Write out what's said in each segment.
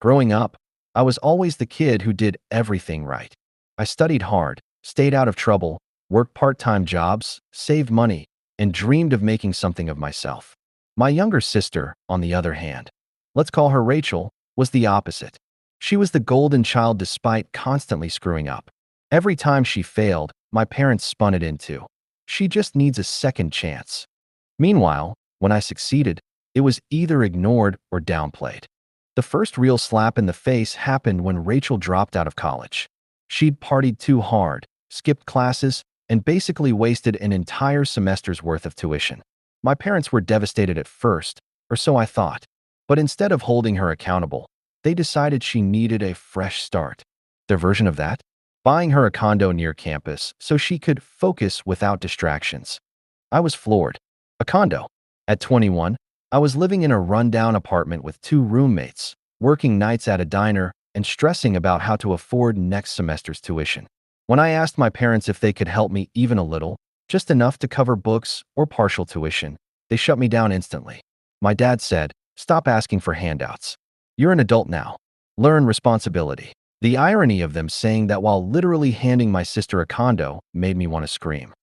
Growing up, I was always the kid who did everything right. I studied hard, stayed out of trouble, worked part-time jobs, saved money, and dreamed of making something of myself. My younger sister, on the other hand, let's call her Rachel, was the opposite. She was the golden child despite constantly screwing up. Every time she failed, my parents spun it into, she just needs a second chance. Meanwhile, when I succeeded, it was either ignored or downplayed. The first real slap in the face happened when Rachel dropped out of college. She'd partied too hard, skipped classes, and basically wasted an entire semester's worth of tuition. My parents were devastated at first, or so I thought. But instead of holding her accountable, they decided she needed a fresh start. Their version of that? Buying her a condo near campus so she could focus without distractions. I was floored. A condo. At 21, I was living in a rundown apartment with two roommates, working nights at a diner, and stressing about how to afford next semester's tuition. When I asked my parents if they could help me even a little, just enough to cover books or partial tuition, they shut me down instantly. My dad said, "Stop asking for handouts. You're an adult now. Learn responsibility." The irony of them saying that while literally handing my sister a condo made me want to scream.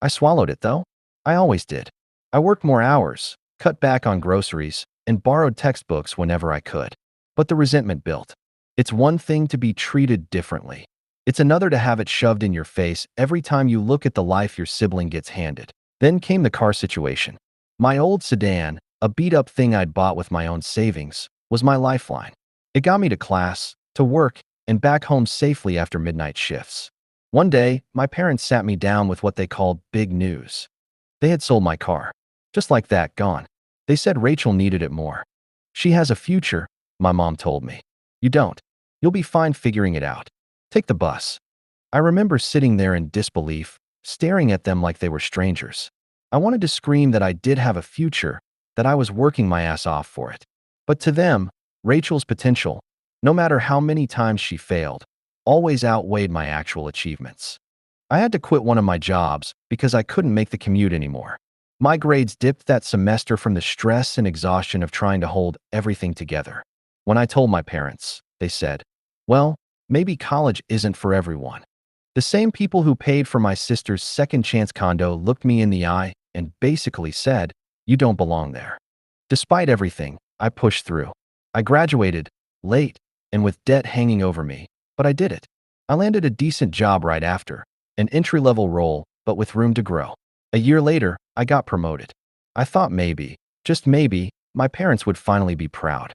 I swallowed it, though. I always did. I worked more hours, cut back on groceries, and borrowed textbooks whenever I could. But the resentment built. It's one thing to be treated differently. It's another to have it shoved in your face every time you look at the life your sibling gets handed. Then came the car situation. My old sedan, a beat-up thing I'd bought with my own savings, was my lifeline. It got me to class, to work, and back home safely after midnight shifts. One day, my parents sat me down with what they called big news. They had sold my car. Just like that, gone. They said Rachel needed it more. "She has a future," my mom told me. "You don't. You'll be fine figuring it out. Take the bus." I remember sitting there in disbelief, staring at them like they were strangers. I wanted to scream that I did have a future, that I was working my ass off for it. But to them, Rachel's potential, no matter how many times she failed, always outweighed my actual achievements. I had to quit one of my jobs because I couldn't make the commute anymore. My grades dipped that semester from the stress and exhaustion of trying to hold everything together. When I told my parents, they said, "Well, maybe college isn't for everyone." The same people who paid for my sister's second chance condo looked me in the eye and basically said, "You don't belong there." Despite everything, I pushed through. I graduated, late, and with debt hanging over me, but I did it. I landed a decent job right after, an entry-level role, but with room to grow. A year later, I got promoted. I thought maybe, just maybe, my parents would finally be proud.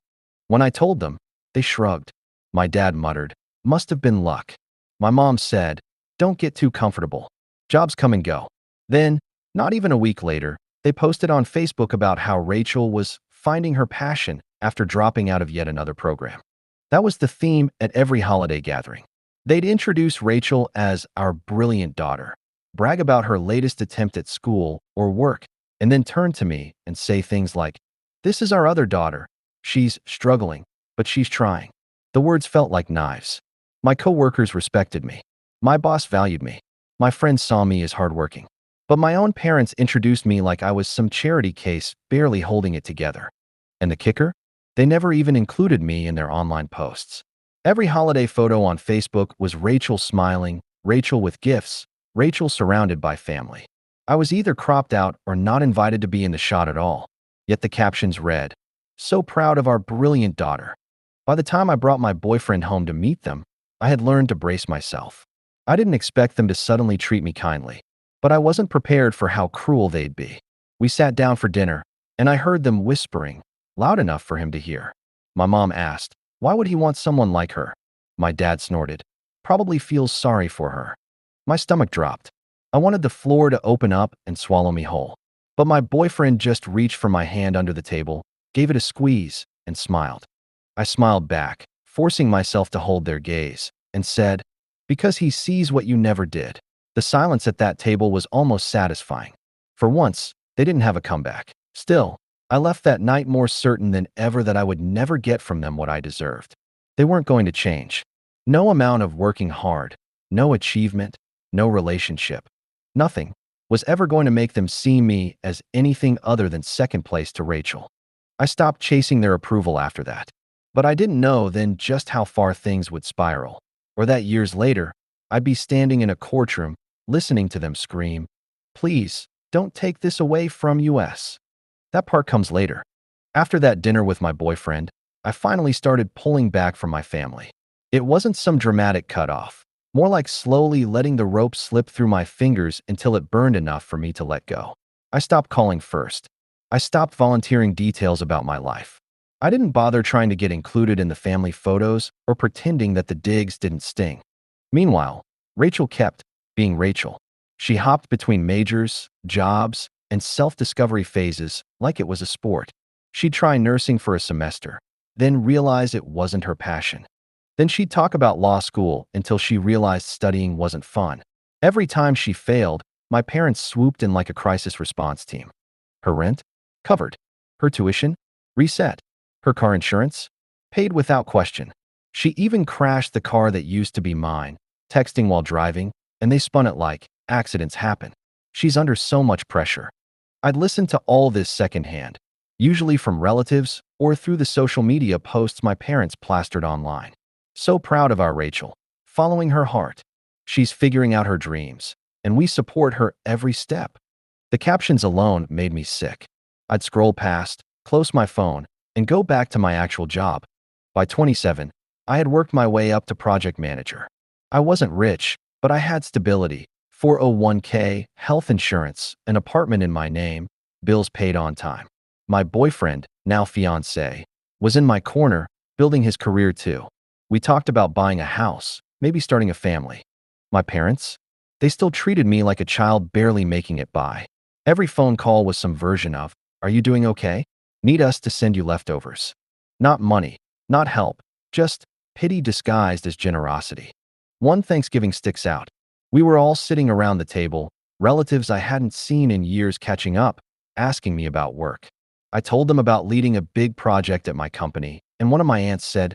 When I told them, they shrugged. My dad muttered, "Must have been luck." My mom said, "Don't get too comfortable. Jobs come and go." Then, not even a week later, they posted on Facebook about how Rachel was finding her passion after dropping out of yet another program. That was the theme at every holiday gathering. They'd introduce Rachel as our brilliant daughter, brag about her latest attempt at school or work, and then turn to me and say things like, "This is our other daughter. She's struggling, but she's trying." The words felt like knives. My coworkers respected me. My boss valued me. My friends saw me as hardworking. But my own parents introduced me like I was some charity case barely holding it together. And the kicker? They never even included me in their online posts. Every holiday photo on Facebook was Rachel smiling, Rachel with gifts, Rachel surrounded by family. I was either cropped out or not invited to be in the shot at all. Yet the captions read, "So proud of our brilliant daughter." By the time I brought my boyfriend home to meet them, I had learned to brace myself. I didn't expect them to suddenly treat me kindly, but I wasn't prepared for how cruel they'd be. We sat down for dinner, and I heard them whispering, loud enough for him to hear. My mom asked, "Why would he want someone like her?" My dad snorted, "Probably feels sorry for her." My stomach dropped. I wanted the floor to open up and swallow me whole. But my boyfriend just reached for my hand under the table, gave it a squeeze, and smiled. I smiled back, forcing myself to hold their gaze, and said, "Because he sees what you never did." The silence at that table was almost satisfying. For once, they didn't have a comeback. Still, I left that night more certain than ever that I would never get from them what I deserved. They weren't going to change. No amount of working hard, no achievement, no relationship, nothing was ever going to make them see me as anything other than second place to Rachel. I stopped chasing their approval after that. But I didn't know then just how far things would spiral, or that years later, I'd be standing in a courtroom, listening to them scream, "Please, don't take this away from us." That part comes later. After that dinner with my boyfriend, I finally started pulling back from my family. It wasn't some dramatic cutoff, more like slowly letting the rope slip through my fingers until it burned enough for me to let go. I stopped calling first. I stopped volunteering details about my life. I didn't bother trying to get included in the family photos or pretending that the digs didn't sting. Meanwhile, Rachel kept being Rachel. She hopped between majors, jobs, and self-discovery phases like it was a sport. She'd try nursing for a semester, then realize it wasn't her passion. Then she'd talk about law school until she realized studying wasn't fun. Every time she failed, my parents swooped in like a crisis response team. Her rent? Covered. Her tuition? Reset. Her car insurance? Paid without question. She even crashed the car that used to be mine, texting while driving, and they spun it like, accidents happen. She's under so much pressure. I'd listened to all this secondhand, usually from relatives or through the social media posts my parents plastered online. So proud of our Rachel, following her heart. She's figuring out her dreams, and we support her every step. The captions alone made me sick. I'd scroll past, close my phone, and go back to my actual job. By 27, I had worked my way up to project manager. I wasn't rich, but I had stability, 401k, health insurance, an apartment in my name, bills paid on time. My boyfriend, now fiancé, was in my corner, building his career too. We talked about buying a house, maybe starting a family. My parents? They still treated me like a child barely making it by. Every phone call was some version of, "Are you doing okay? Need us to send you leftovers." Not money, not help, just pity disguised as generosity. One Thanksgiving sticks out. We were all sitting around the table, relatives I hadn't seen in years catching up, asking me about work. I told them about leading a big project at my company, and one of my aunts said,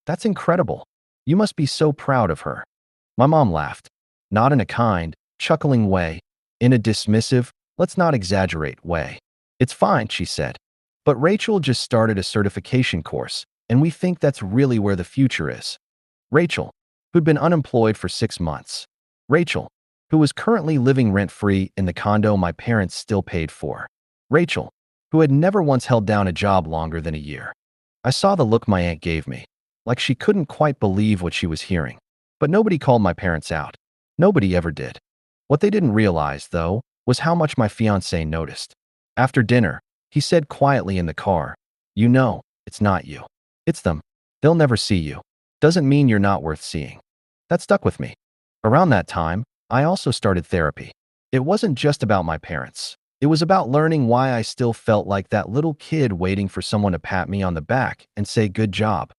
"That's incredible. You must be so proud of her." My mom laughed, not in a kind, chuckling way, in a dismissive, let's not exaggerate way. "It's fine," she said. "But Rachel just started a certification course, and we think that's really where the future is." Rachel, who'd been unemployed for 6 months. Rachel, who was currently living rent-free in the condo my parents still paid for. Rachel, who had never once held down a job longer than a year. I saw the look my aunt gave me, like she couldn't quite believe what she was hearing. But nobody called my parents out. Nobody ever did. What they didn't realize, though, was how much my fiancé noticed. After dinner, he said quietly in the car, "You know, it's not you. It's them. They'll never see you. Doesn't mean you're not worth seeing." That stuck with me. Around that time, I also started therapy. It wasn't just about my parents. It was about learning why I still felt like that little kid waiting for someone to pat me on the back and say, "Good job."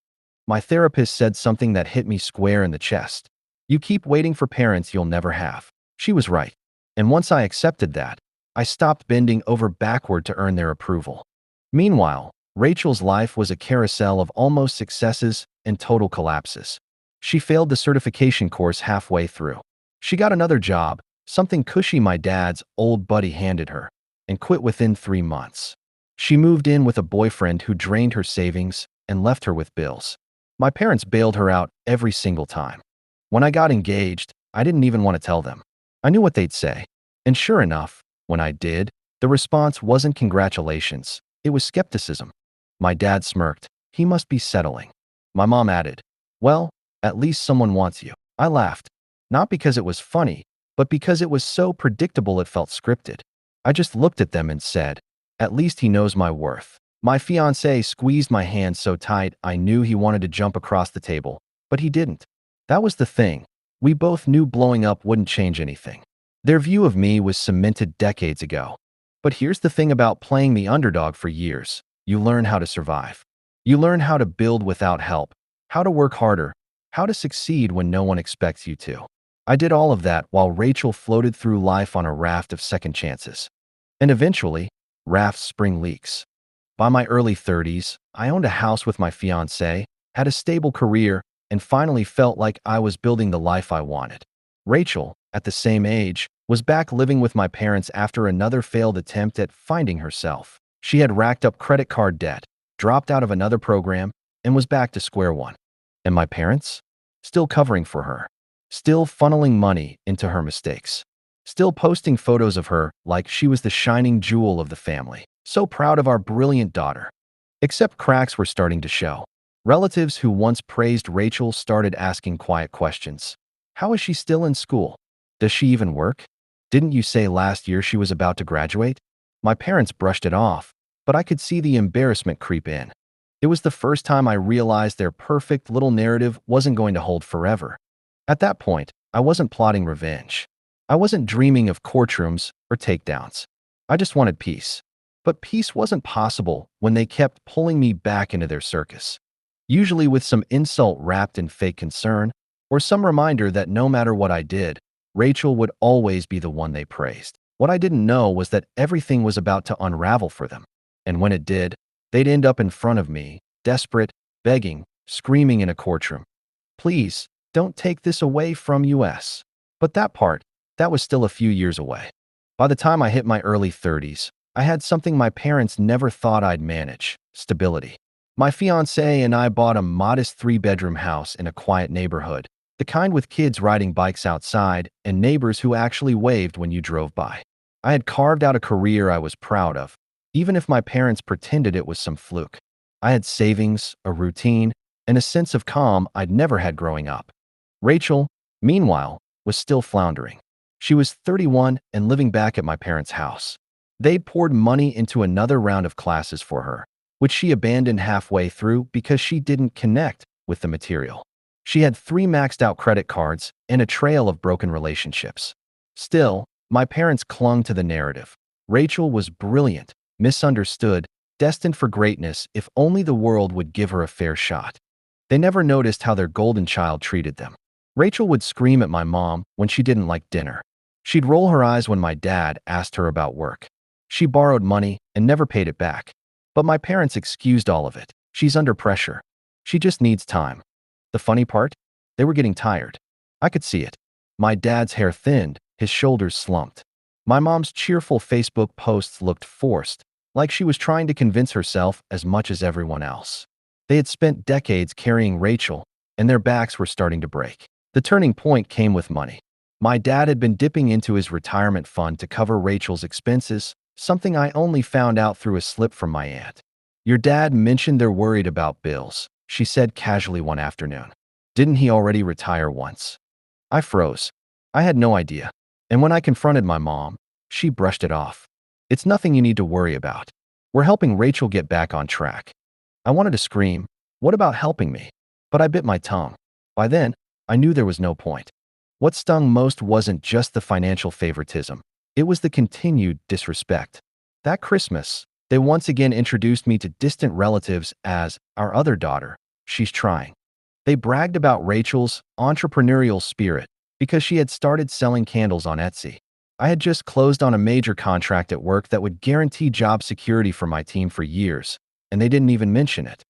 My therapist said something that hit me square in the chest. "You keep waiting for parents you'll never have." She was right. And once I accepted that, I stopped bending over backward to earn their approval. Meanwhile, Rachel's life was a carousel of almost successes and total collapses. She failed the certification course halfway through. She got another job, something cushy my dad's old buddy handed her, and quit within 3 months. She moved in with a boyfriend who drained her savings and left her with bills. My parents bailed her out every single time. When I got engaged, I didn't even want to tell them. I knew what they'd say. And sure enough, when I did, the response wasn't congratulations, it was skepticism. My dad smirked. "He must be settling." My mom added, "Well, at least someone wants you." I laughed, not because it was funny, but because it was so predictable it felt scripted. I just looked at them and said, "At least he knows my worth." My fiancé squeezed my hand so tight I knew he wanted to jump across the table, but he didn't. That was the thing. We both knew blowing up wouldn't change anything. Their view of me was cemented decades ago. But here's the thing about playing the underdog for years. You learn how to survive. You learn how to build without help, how to work harder, how to succeed when no one expects you to. I did all of that while Rachel floated through life on a raft of second chances. And eventually, rafts spring leaks. By my early 30s, I owned a house with my fiancé, had a stable career, and finally felt like I was building the life I wanted. Rachel, at the same age, was back living with my parents after another failed attempt at finding herself. She had racked up credit card debt, dropped out of another program, and was back to square one. And my parents? Still covering for her. Still funneling money into her mistakes. Still posting photos of her like she was the shining jewel of the family. So proud of our brilliant daughter. Except cracks were starting to show. Relatives who once praised Rachel started asking quiet questions. How is she still in school? Does she even work? Didn't you say last year she was about to graduate? My parents brushed it off, but I could see the embarrassment creep in. It was the first time I realized their perfect little narrative wasn't going to hold forever. At that point, I wasn't plotting revenge. I wasn't dreaming of courtrooms or takedowns. I just wanted peace. But peace wasn't possible when they kept pulling me back into their circus. Usually with some insult wrapped in fake concern, or some reminder that no matter what I did, Rachel would always be the one they praised. What I didn't know was that everything was about to unravel for them. And when it did, they'd end up in front of me, desperate, begging, screaming in a courtroom. Please, don't take this away from us. But that was still a few years away. By the time I hit my early 30s, I had something my parents never thought I'd manage: stability. My fiancée and I bought a modest 3-bedroom house in a quiet neighborhood, the kind with kids riding bikes outside and neighbors who actually waved when you drove by. I had carved out a career I was proud of, even if my parents pretended it was some fluke. I had savings, a routine, and a sense of calm I'd never had growing up. Rachel, meanwhile, was still floundering. She was 31 and living back at my parents' house. They'd poured money into another round of classes for her, which she abandoned halfway through because she didn't connect with the material. She had 3 maxed-out credit cards and a trail of broken relationships. Still, my parents clung to the narrative. Rachel was brilliant, misunderstood, destined for greatness if only the world would give her a fair shot. They never noticed how their golden child treated them. Rachel would scream at my mom when she didn't like dinner. She'd roll her eyes when my dad asked her about work. She borrowed money and never paid it back. But my parents excused all of it. She's under pressure. She just needs time. The funny part? They were getting tired. I could see it. My dad's hair thinned, his shoulders slumped. My mom's cheerful Facebook posts looked forced, like she was trying to convince herself as much as everyone else. They had spent decades carrying Rachel, and their backs were starting to break. The turning point came with money. My dad had been dipping into his retirement fund to cover Rachel's expenses, something I only found out through a slip from my aunt. Your dad mentioned they're worried about bills, she said casually one afternoon. Didn't he already retire once? I froze. I had no idea. And when I confronted my mom, she brushed it off. It's nothing you need to worry about. We're helping Rachel get back on track. I wanted to scream, what about helping me? But I bit my tongue. By then, I knew there was no point. What stung most wasn't just the financial favoritism. It was the continued disrespect. That Christmas, they once again introduced me to distant relatives as our other daughter. She's trying. They bragged about Rachel's entrepreneurial spirit because she had started selling candles on Etsy. I had just closed on a major contract at work that would guarantee job security for my team for years, and they didn't even mention it.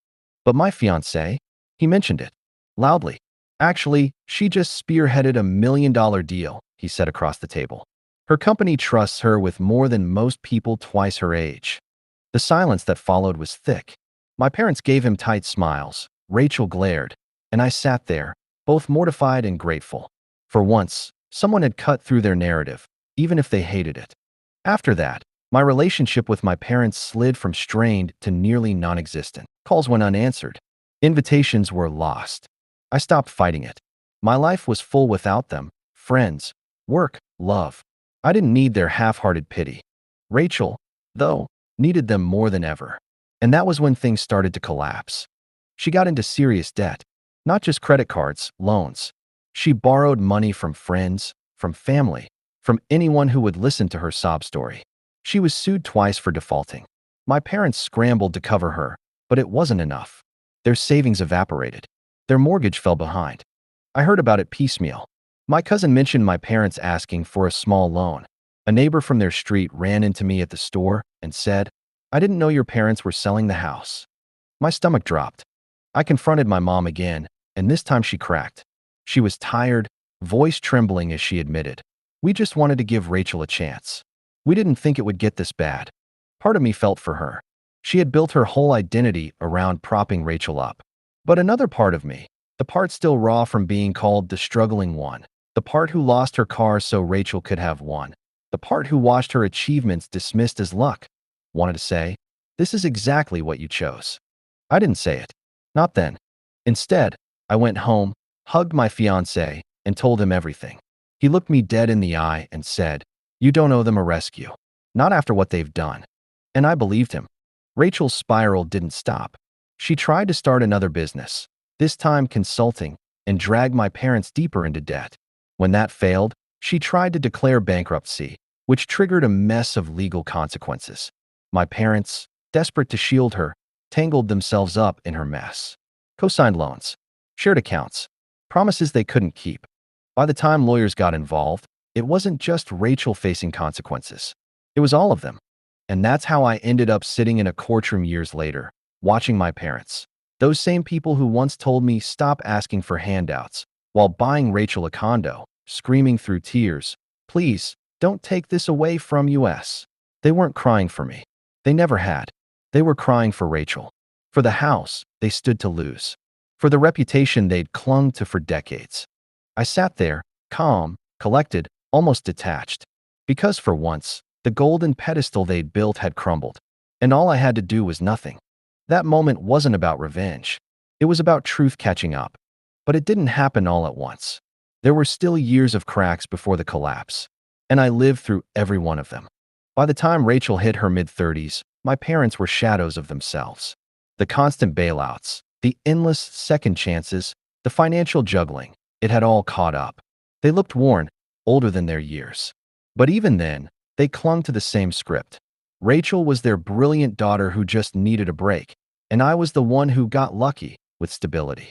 But my fiancé, he mentioned it. Loudly. Actually, she just spearheaded a $1 million deal, he said across the table. Her company trusts her with more than most people twice her age. The silence that followed was thick. My parents gave him tight smiles. Rachel glared, and I sat there, both mortified and grateful. For once, someone had cut through their narrative, even if they hated it. After that, my relationship with my parents slid from strained to nearly non-existent. Calls went unanswered. Invitations were lost. I stopped fighting it. My life was full without them: friends, work, love. I didn't need their half-hearted pity. Rachel, though, needed them more than ever. And that was when things started to collapse. She got into serious debt. Not just credit cards, loans. She borrowed money from friends, from family, from anyone who would listen to her sob story. She was sued twice for defaulting. My parents scrambled to cover her, but it wasn't enough. Their savings evaporated. Their mortgage fell behind. I heard about it piecemeal. My cousin mentioned my parents asking for a small loan. A neighbor from their street ran into me at the store and said, "I didn't know your parents were selling the house." My stomach dropped. I confronted my mom again, and this time she cracked. She was tired, voice trembling as she admitted, "We just wanted to give Rachel a chance. We didn't think it would get this bad." Part of me felt for her. She had built her whole identity around propping Rachel up. But another part of me, the part still raw from being called the struggling one, the part who lost her car so Rachel could have one, the part who watched her achievements dismissed as luck, wanted to say, "This is exactly what you chose." I didn't say it. Not then. Instead, I went home, hugged my fiancé, and told him everything. He looked me dead in the eye and said, "You don't owe them a rescue. Not after what they've done." And I believed him. Rachel's spiral didn't stop. She tried to start another business, this time consulting, and dragged my parents deeper into debt. When that failed, she tried to declare bankruptcy, which triggered a mess of legal consequences. My parents, desperate to shield her, tangled themselves up in her mess. Co-signed loans, shared accounts, promises they couldn't keep. By the time lawyers got involved, it wasn't just Rachel facing consequences. It was all of them. And that's how I ended up sitting in a courtroom years later, watching my parents, those same people who once told me stop asking for handouts, while buying Rachel a condo, screaming through tears, "Please, don't take this away from us." They weren't crying for me. They never had. They were crying for Rachel, for the house they stood to lose, for the reputation they'd clung to for decades. I sat there, calm, collected, almost detached, because for once, the golden pedestal they'd built had crumbled, and all I had to do was nothing. That moment wasn't about revenge. It was about truth catching up. But it didn't happen all at once. There were still years of cracks before the collapse, and I lived through every one of them. By the time Rachel hit her mid-30s, my parents were shadows of themselves. The constant bailouts, the endless second chances, the financial juggling, it had all caught up. They looked worn, older than their years. But even then, they clung to the same script. Rachel was their brilliant daughter who just needed a break, and I was the one who got lucky with stability.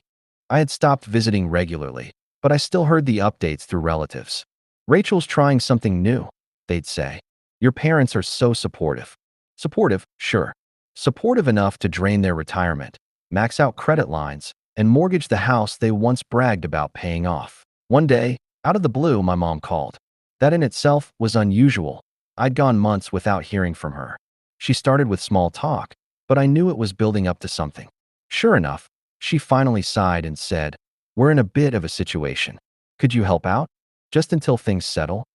I had stopped visiting regularly, but I still heard the updates through relatives. "Rachel's trying something new," they'd say. "Your parents are so supportive." Supportive, sure. Supportive enough to drain their retirement, max out credit lines, and mortgage the house they once bragged about paying off. One day, out of the blue, my mom called. That in itself was unusual. I'd gone months without hearing from her. She started with small talk, but I knew it was building up to something. Sure enough, she finally sighed and said, "We're in a bit of a situation. Could you help out? Just until things settle?"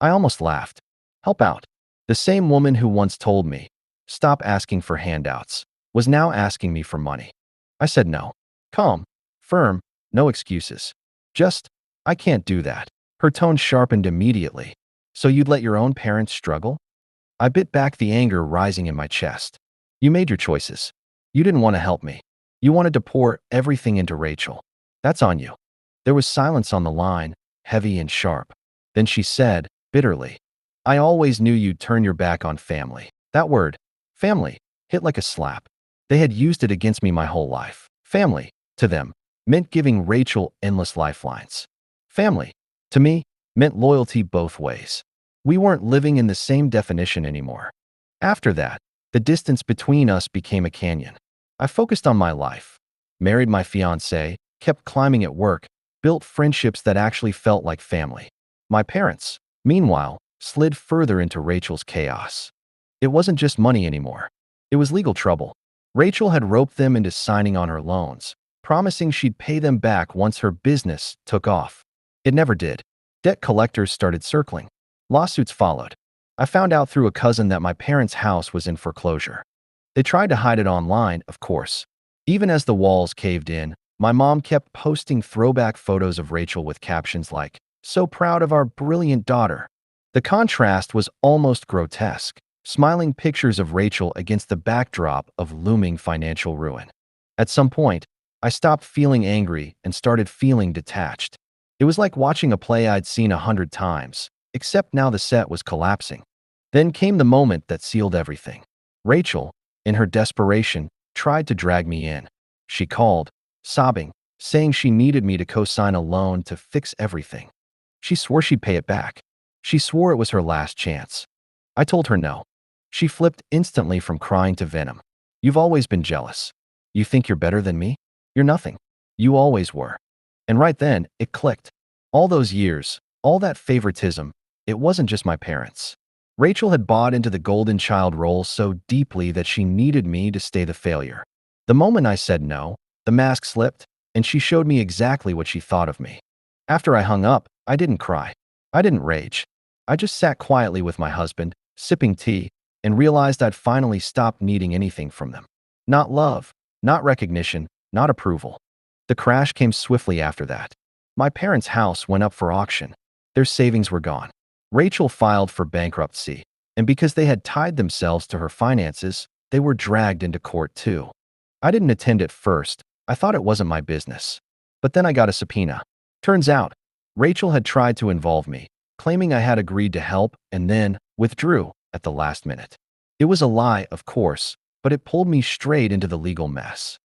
I almost laughed. Help out? The same woman who once told me, "Stop asking for handouts," was now asking me for money. I said no. Calm, firm, no excuses. Just, "I can't do that." Her tone sharpened immediately. "So you'd let your own parents struggle?" I bit back the anger rising in my chest. "You made your choices. You didn't want to help me. You wanted to pour everything into Rachel. That's on you." There was silence on the line, heavy and sharp. Then she said, bitterly, "I always knew you'd turn your back on family." That word, family, hit like a slap. They had used it against me my whole life. Family, to them, meant giving Rachel endless lifelines. Family, to me, meant loyalty both ways. We weren't living in the same definition anymore. After that, the distance between us became a canyon. I focused on my life, married my fiancée, kept climbing at work, built friendships that actually felt like family. My parents, meanwhile, slid further into Rachel's chaos. It wasn't just money anymore. It was legal trouble. Rachel had roped them into signing on her loans, promising she'd pay them back once her business took off. It never did. Debt collectors started circling. Lawsuits followed. I found out through a cousin that my parents' house was in foreclosure. They tried to hide it online, of course. Even as the walls caved in, my mom kept posting throwback photos of Rachel with captions like, "So proud of our brilliant daughter." The contrast was almost grotesque, smiling pictures of Rachel against the backdrop of looming financial ruin. At some point, I stopped feeling angry and started feeling detached. It was like watching a play I'd seen 100 times, except now the set was collapsing. Then came the moment that sealed everything. Rachel, in her desperation, tried to drag me in. She called, sobbing, saying she needed me to co-sign a loan to fix everything. She swore she'd pay it back. She swore it was her last chance. I told her no. She flipped instantly from crying to venom. "You've always been jealous. You think you're better than me? You're nothing. You always were." And right then, it clicked. All those years, all that favoritism, it wasn't just my parents. Rachel had bought into the golden child role so deeply that she needed me to stay the failure. The moment I said no, The mask slipped, and she showed me exactly what she thought of me. After I hung up, I didn't cry. I didn't rage. I just sat quietly with my husband, sipping tea, and realized I'd finally stopped needing anything from them. Not love, not recognition, not approval. The crash came swiftly after that. My parents' house went up for auction. Their savings were gone. Rachel filed for bankruptcy, and because they had tied themselves to her finances, they were dragged into court too. I didn't attend at first. I thought it wasn't my business. But then I got a subpoena. Turns out, Rachel had tried to involve me, claiming I had agreed to help and then withdrew at the last minute. It was a lie, of course, but it pulled me straight into the legal mess.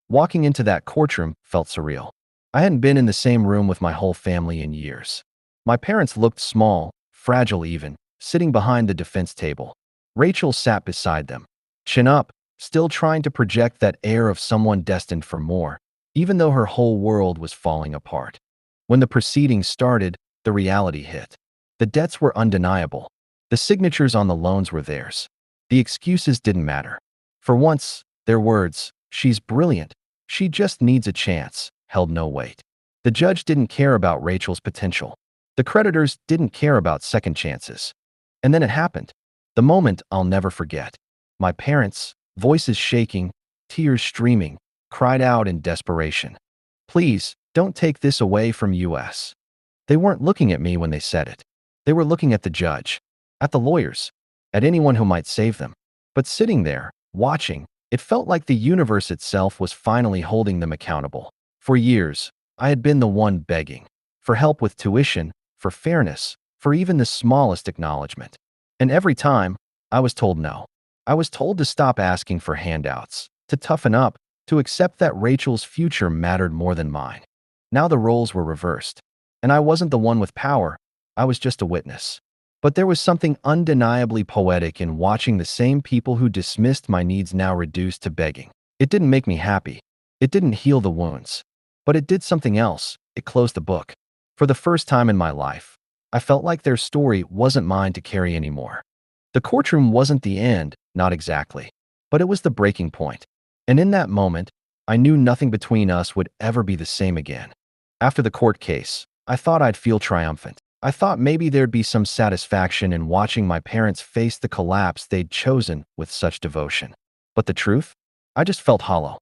Walking into that courtroom felt surreal. I hadn't been in the same room with my whole family in years. My parents looked small, fragile even, sitting behind the defense table. Rachel sat beside them, chin up, still trying to project that air of someone destined for more, even though her whole world was falling apart. When the proceedings started, the reality hit. The debts were undeniable. The signatures on the loans were theirs. The excuses didn't matter. For once, their words, "She's brilliant. She just needs a chance," held no weight. The judge didn't care about Rachel's potential. The creditors didn't care about second chances. And then it happened. The moment I'll never forget. My parents, voices shaking, tears streaming, cried out in desperation. "Please, don't take this away from us." They weren't looking at me when they said it. They were looking at the judge, at the lawyers, at anyone who might save them. But sitting there, watching, it felt like the universe itself was finally holding them accountable. For years, I had been the one begging for help with tuition, for fairness, for even the smallest acknowledgement. And every time, I was told no. I was told to stop asking for handouts, to toughen up, to accept that Rachel's future mattered more than mine. Now the roles were reversed, and I wasn't the one with power. I was just a witness. But there was something undeniably poetic in watching the same people who dismissed my needs now reduced to begging. It didn't make me happy. It didn't heal the wounds. But it did something else. It closed the book. For the first time in my life, I felt like their story wasn't mine to carry anymore. The courtroom wasn't the end, not exactly. But it was the breaking point. And in that moment, I knew nothing between us would ever be the same again. After the court case, I thought I'd feel triumphant. I thought maybe there'd be some satisfaction in watching my parents face the collapse they'd chosen with such devotion. But the truth? I just felt hollow.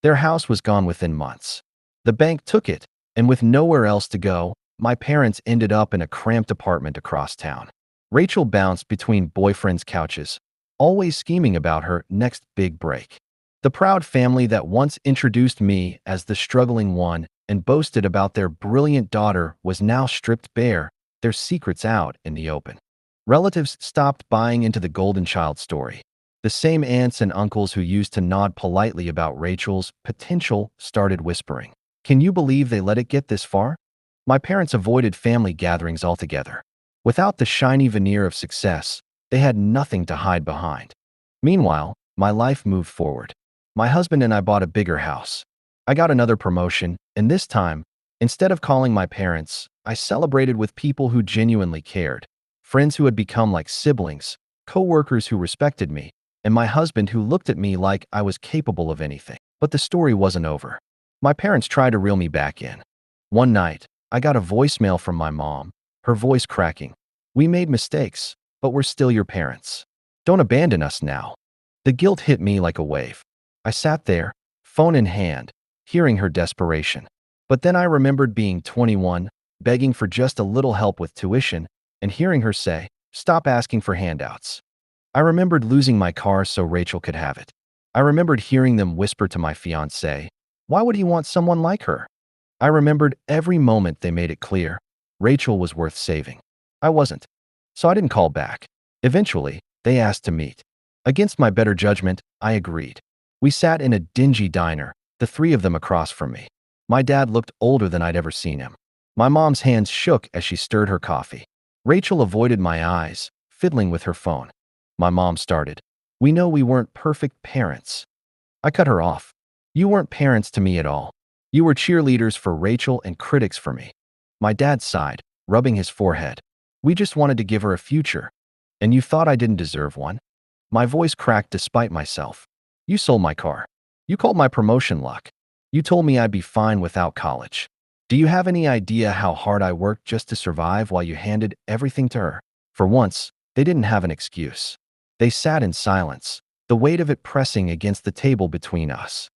Their house was gone within months. The bank took it, and with nowhere else to go, my parents ended up in a cramped apartment across town. Rachel bounced between boyfriends' couches, always scheming about her next big break. The proud family that once introduced me as the struggling one and boasted about their brilliant daughter was now stripped bare, their secrets out in the open. Relatives stopped buying into the golden child story. The same aunts and uncles who used to nod politely about Rachel's potential started whispering. Can you believe they let it get this far? My parents avoided family gatherings altogether. Without the shiny veneer of success, they had nothing to hide behind. Meanwhile, my life moved forward. My husband and I bought a bigger house. I got another promotion, and this time, instead of calling my parents, I celebrated with people who genuinely cared, friends who had become like siblings, co-workers who respected me, and my husband who looked at me like I was capable of anything. But the story wasn't over. My parents tried to reel me back in. One night, I got a voicemail from my mom, her voice cracking. "We made mistakes, but we're still your parents. Don't abandon us now." The guilt hit me like a wave. I sat there, phone in hand, hearing her desperation. But then I remembered being 21, begging for just a little help with tuition, and hearing her say, "Stop asking for handouts." I remembered losing my car so Rachel could have it. I remembered hearing them whisper to my fiancé, "Why would he want someone like her?" I remembered every moment they made it clear Rachel was worth saving. I wasn't. So I didn't call back. Eventually, they asked to meet. Against my better judgment, I agreed. We sat in a dingy diner, the three of them across from me. My dad looked older than I'd ever seen him. My mom's hands shook as she stirred her coffee. Rachel avoided my eyes, fiddling with her phone. My mom started. "We know we weren't perfect parents." I cut her off. "You weren't parents to me at all. You were cheerleaders for Rachel and critics for me." My dad sighed, rubbing his forehead. "We just wanted to give her a future. And you thought I didn't deserve one?" My voice cracked despite myself. "You sold my car. You called my promotion luck. You told me I'd be fine without college. Do you have any idea how hard I worked just to survive while you handed everything to her?" For once, they didn't have an excuse. They sat in silence, the weight of it pressing against the table between us.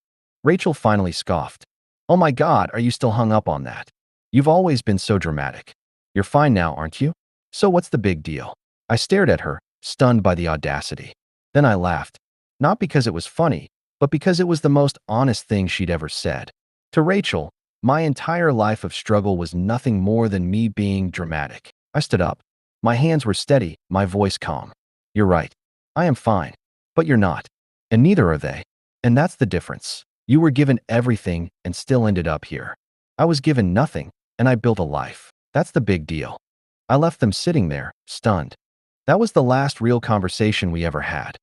Rachel finally scoffed. "Oh my God, are you still hung up on that? You've always been so dramatic. You're fine now, aren't you? So what's the big deal?" I stared at her, stunned by the audacity. Then I laughed. Not because it was funny, but because it was the most honest thing she'd ever said. To Rachel, my entire life of struggle was nothing more than me being dramatic. I stood up. My hands were steady, my voice calm. "You're right. I am fine. But you're not. And neither are they. And that's the difference. You were given everything and still ended up here. I was given nothing, and I built a life. That's the big deal." I left them sitting there, stunned. That was the last real conversation we ever had.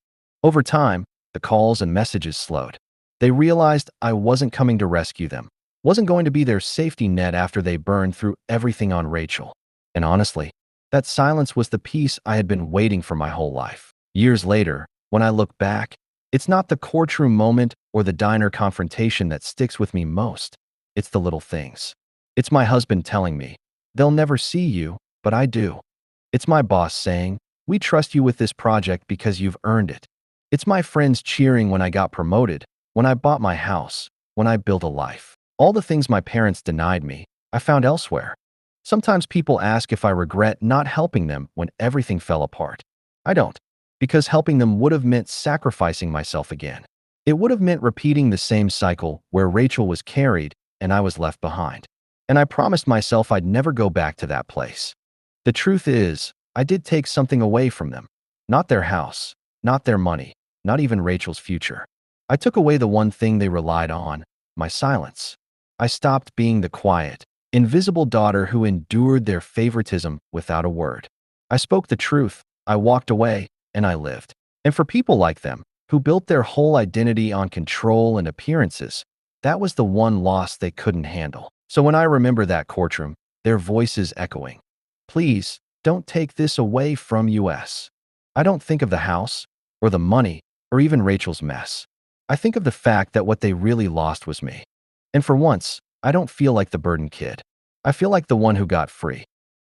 Over time, the calls and messages slowed. They realized I wasn't coming to rescue them, wasn't going to be their safety net after they burned through everything on Rachel. And honestly, that silence was the peace I had been waiting for my whole life. Years later, when I look back, it's not the courtroom moment or the diner confrontation that sticks with me most. It's the little things. It's my husband telling me, "They'll never see you, but I do." It's my boss saying, "We trust you with this project because you've earned it." It's my friends cheering when I got promoted, when I bought my house, when I built a life. All the things my parents denied me, I found elsewhere. Sometimes people ask if I regret not helping them when everything fell apart. I don't, because helping them would have meant sacrificing myself again. It would have meant repeating the same cycle where Rachel was carried and I was left behind. And I promised myself I'd never go back to that place. The truth is, I did take something away from them. Not their house, not their money, not even Rachel's future. I took away the one thing they relied on, my silence. I stopped being the quiet, invisible daughter who endured their favoritism without a word. I spoke the truth, I walked away, and I lived. And for people like them, who built their whole identity on control and appearances, that was the one loss they couldn't handle. So when I remember that courtroom, their voices echoing, "Please, don't take this away from us." I don't think of the house, or the money, or even Rachel's mess. I think of the fact that what they really lost was me. And for once, I don't feel like the burdened kid. I feel like the one who got free.